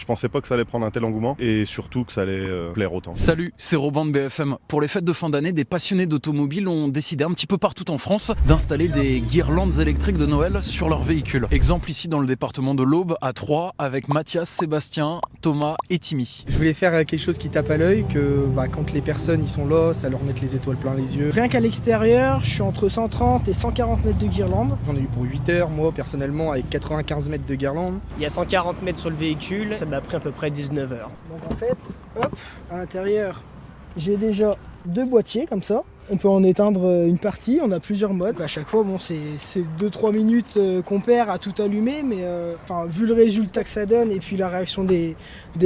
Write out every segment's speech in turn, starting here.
Je pensais pas que ça allait prendre un tel engouement et surtout que ça allait plaire autant. Salut, c'est Robin de BFM. Pour les fêtes de fin d'année, des passionnés d'automobile ont décidé un petit peu partout en France d'installer des guirlandes électriques de Noël sur leurs véhicules. Exemple ici dans le département de l'Aube, à Troyes, avec Mathias, Sébastien, Thomas et Timmy. Je voulais faire quelque chose qui tape à l'œil, que quand les personnes ils sont là, ça leur mette les étoiles plein les yeux. Rien qu'à l'extérieur, je suis entre 130 et 140 mètres de guirlande. J'en ai eu pour 8 heures, moi personnellement, avec 95 mètres de guirlande. Il y a 140 mètres sur le véhicule, ça m'a pris à peu près 19 heures. Donc en fait, hop, à l'intérieur, j'ai déjà 2 boîtiers comme ça. On peut en éteindre une partie, on a plusieurs modes. À chaque fois, bon, c'est 2-3 minutes qu'on perd à tout allumer, mais vu le résultat que ça donne et puis la réaction des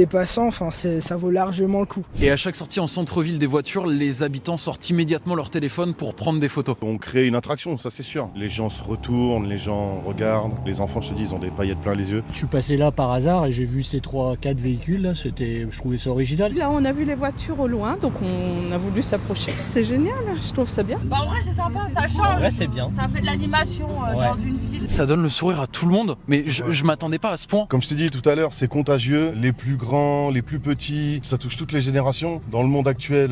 passants, ça vaut largement le coup. Et à chaque sortie en centre-ville des voitures, les habitants sortent immédiatement leur téléphone pour prendre des photos. On crée une attraction, ça c'est sûr. Les gens se retournent, les gens regardent, les enfants, je te dis, ils ont des paillettes plein les yeux. Je suis passé là par hasard et j'ai vu ces 3-4 véhicules là, je trouvais ça original. Là on a vu les voitures au loin, donc on a voulu s'approcher. C'est génial, je trouve ça bien. En vrai c'est sympa, ça change. En vrai c'est bien. Ça fait de l'animation dans une ville. Ça donne le sourire à tout le monde, mais je m'attendais pas à ce point. Comme je t'ai dit tout à l'heure, c'est contagieux. Les plus grands, les plus petits, ça touche toutes les générations. Dans le monde actuel,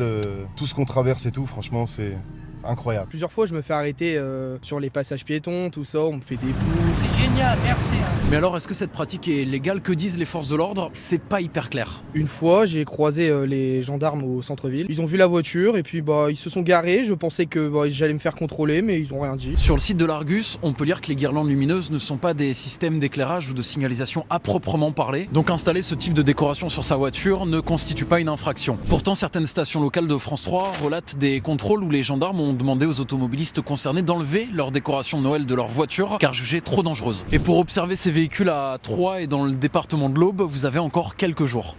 tout ce qu'on traverse et tout, franchement, c'est incroyable. Plusieurs fois, je me fais arrêter sur les passages piétons, tout ça, on me fait des pouces. C'est génial, merci. Mais alors, est-ce que cette pratique est légale? Que disent les forces de l'ordre? C'est pas hyper clair. Une fois, j'ai croisé les gendarmes au centre-ville. Ils ont vu la voiture et puis ils se sont garés. Je pensais que j'allais me faire contrôler, mais ils ont rien dit. Sur le site de l'Argus, on peut lire que les guirlandes lumineuses ne sont pas des systèmes d'éclairage ou de signalisation à proprement parler. Donc installer ce type de décoration sur sa voiture ne constitue pas une infraction. Pourtant, certaines stations locales de France 3 relatent des contrôles où les gendarmes ont demandé aux automobilistes concernés d'enlever leur décoration de Noël de leur voiture car jugée trop dangereuse. Et pour observer ces véhicules à Troyes et dans le département de l'Aube, vous avez encore quelques jours.